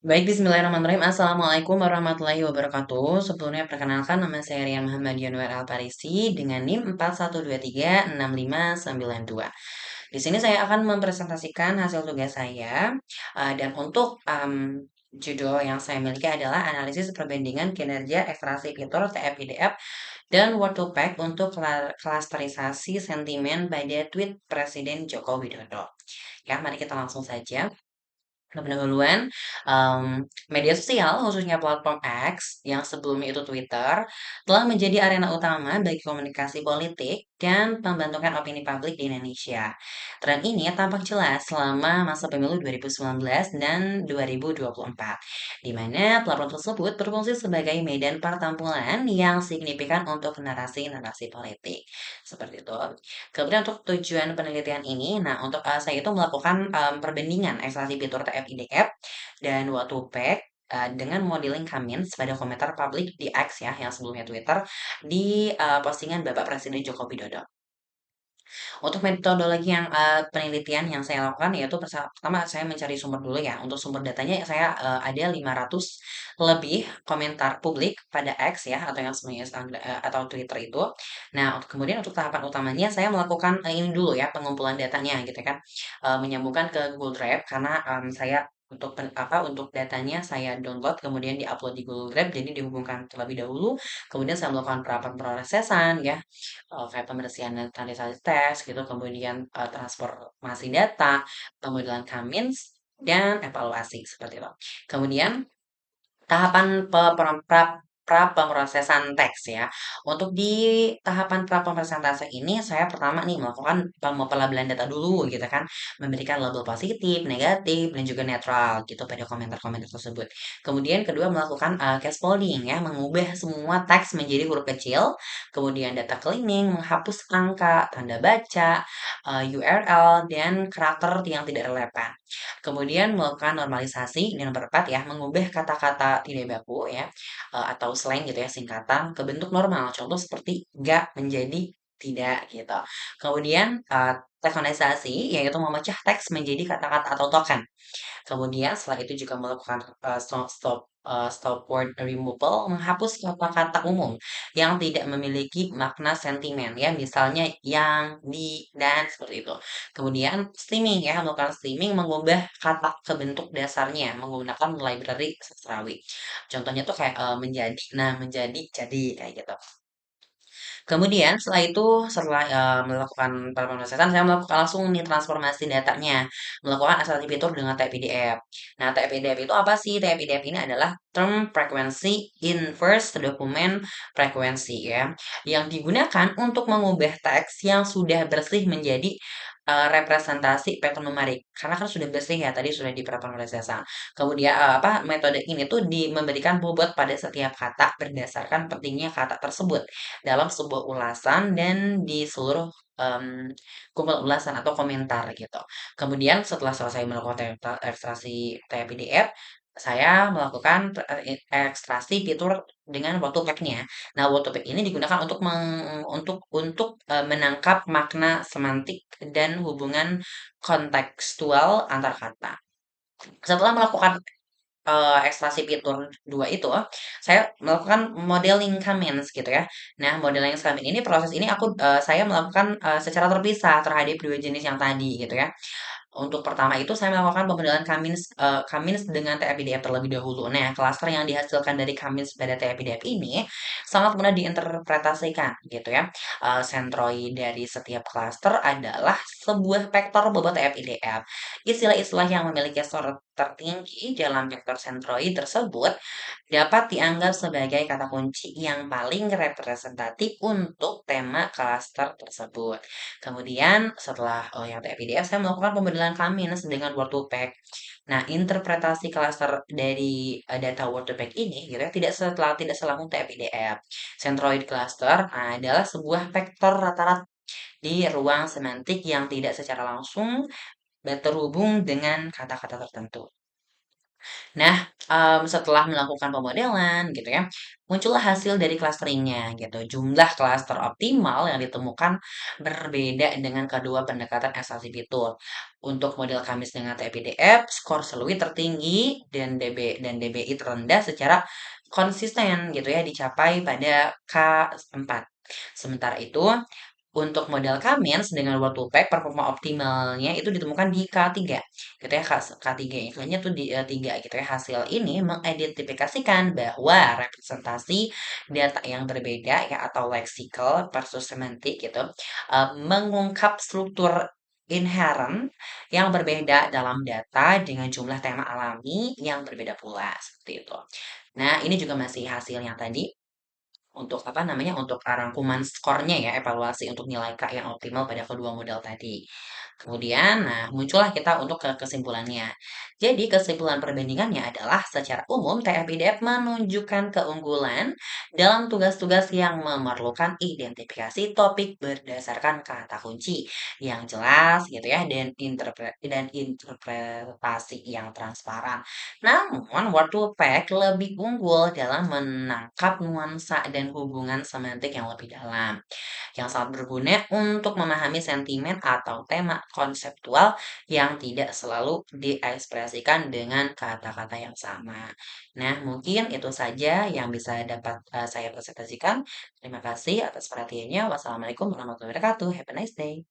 Baik, bismillahirrahmanirrahim. Assalamualaikum warahmatullahi wabarakatuh. Sebelumnya perkenalkan nama saya Rian Muhammad Yanuar Al-Parisi dengan NIM 41236592. Di sini saya akan mempresentasikan hasil tugas saya dan untuk judul yang saya miliki adalah analisis perbandingan kinerja ekstraksi fitur TF-IDF dan Word to Pack untuk klasterisasi sentimen pada tweet Presiden Joko Widodo. Ya, mari kita langsung saja. Pendahuluan, media sosial khususnya platform X yang sebelumnya itu Twitter telah menjadi arena utama bagi komunikasi politik dan pembentukan opini publik di Indonesia. Tren ini tampak jelas selama masa pemilu 2019 dan 2024, di mana platform tersebut berfungsi sebagai medan pertempuran yang signifikan untuk narasi-narasi politik. Seperti itu. Kemudian untuk tujuan penelitian ini, nah untuk saya itu melakukan perbandingan ekstraksi fitur TF-IDF dan Wattpad dengan modeling Cummins pada komentar publik di X ya, yang sebelumnya Twitter, di postingan Bapak Presiden Joko Widodo. Untuk metodologi yang penelitian yang saya lakukan yaitu pertama saya mencari sumber dulu ya. Untuk sumber datanya saya ada 500 lebih komentar publik pada X ya atau yang sebelumnya atau Twitter itu. Nah, kemudian untuk tahapan utamanya saya melakukan ini dulu ya pengumpulan datanya gitu kan. Menyambungkan ke Google Drive karena saya untuk datanya saya download kemudian diupload di Google Drive jadi dihubungkan terlebih dahulu kemudian saya melakukan perapan prosesan ya kayak pembersihan dan standarisasi tes gitu, kemudian transformasi data, pemodelan Cummins, dan evaluasi seperti itu. Kemudian tahapan pra-pemrosesan teks ya. Untuk di tahapan pra-pemrosesan teks ini saya pertama nih melakukan pelabelan data dulu gitu kan, memberikan label positif, negatif, dan juga netral gitu pada komentar-komentar tersebut. Kemudian kedua melakukan cascoding ya, mengubah semua teks menjadi huruf kecil, kemudian data cleaning, menghapus angka, tanda baca, URL, dan karakter yang tidak relevan. Kemudian melakukan normalisasi dan nomor 4 ya, mengubah kata-kata tidak baku ya, atau slang gitu ya, singkatan ke bentuk normal. Contoh seperti "nggak" menjadi "tidak" gitu. Kemudian, tektonisasi yaitu memecah teks menjadi kata-kata atau token. Kemudian setelah itu juga melakukan, stop word removal, menghapus kata-kata umum yang tidak memiliki makna sentimen ya, misalnya yang, di, dan, seperti itu. Kemudian streaming ya, melakukan streaming mengubah kata ke bentuk dasarnya menggunakan library sastrawi. Contohnya tuh kayak, menjadi, nah menjadi, jadi, kayak gitu. Kemudian setelah melakukan pemrosesan, saya melakukan langsung nih transformasi datanya, melakukan asal fitur dengan type PDF. Nah, type PDF itu apa sih? Type PDF ini adalah term frequency inverse document frequency ya, yang digunakan untuk mengubah teks yang sudah bersih menjadi representasi pattern numerik. Karena kan sudah bersih ya, tadi sudah di pemrosesan. Kemudian metode ini tuh memberikan bobot pada setiap kata berdasarkan pentingnya kata tersebut dalam sebuah ulasan dan di seluruh kumpulan ulasan atau komentar gitu. Kemudian setelah selesai melakukan ekstraksi PDF, saya melakukan ekstraksi fitur dengan Wattpad-nya. Nah, Wattpad ini digunakan untuk menangkap makna semantik dan hubungan kontekstual antar kata. Setelah melakukan ekstraksi fitur 2 itu, saya melakukan modeling Cummins gitu ya. Nah, modeling Cummins ini proses ini saya melakukan, secara terpisah terhadap 2 jenis yang tadi gitu ya. Untuk pertama itu saya melakukan pemmodelan Cummins dengan TF-IDF terlebih dahulu. Nah, klaster yang dihasilkan dari Cummins pada TF-IDF ini sangat mudah diinterpretasikan gitu ya. Sentroid dari setiap klaster adalah sebuah vektor bobot TF-IDF. Istilah-istilah yang memiliki sorot tertinggi dalam vektor sentroid tersebut dapat dianggap sebagai kata kunci yang paling representatif untuk tema klaster tersebut. Kemudian setelah yang TF-IDF saya melakukan pemmodelan Cummins dengan Word to Pack. Nah, interpretasi klaster dari data Word to Pack ini gitu ya, tidak selalu TF-IDF. Centroid cluster adalah sebuah vektor rata-rata di ruang semantik yang tidak secara langsung terhubung dengan kata-kata tertentu. Nah, setelah melakukan pemodelan gitu ya, muncullah hasil dari clusteringnya gitu. Jumlah cluster optimal yang ditemukan berbeda dengan kedua pendekatan ekstraksi fitur. Untuk model Kamis dengan TPDF, skor Seluit tertinggi dan DBI terendah secara konsisten gitu ya dicapai pada K4. Sementara itu, untuk model Cummins dengan World Pack performa optimalnya itu ditemukan di K3 gitu ya, K3 iklannya tuh di 3 gitu ya. Hasil ini mengidentifikasikan bahwa representasi data yang berbeda ya atau lexical versus semantik gitu mengungkap struktur inherent yang berbeda dalam data dengan jumlah tema alami yang berbeda pula seperti itu. Nah, ini juga masih hasilnya tadi untuk apa namanya, untuk rangkuman skornya ya, evaluasi untuk nilai K yang optimal pada kedua model tadi. Kemudian, nah muncullah kita untuk ke kesimpulannya. Jadi kesimpulan perbandingannya adalah secara umum TF-IDF menunjukkan keunggulan dalam tugas-tugas yang memerlukan identifikasi topik berdasarkan kata kunci yang jelas gitu ya dan interpretasi yang transparan. Namun, Wordpack lebih unggul dalam menangkap nuansa dan hubungan semantik yang lebih dalam, yang sangat berguna untuk memahami sentimen atau tema konseptual yang tidak selalu diekspresikan dengan kata-kata yang sama. Nah, mungkin itu saja yang bisa dapat saya presentasikan. Terima kasih atas perhatiannya. Wassalamualaikum warahmatullahi wabarakatuh. Have a nice day.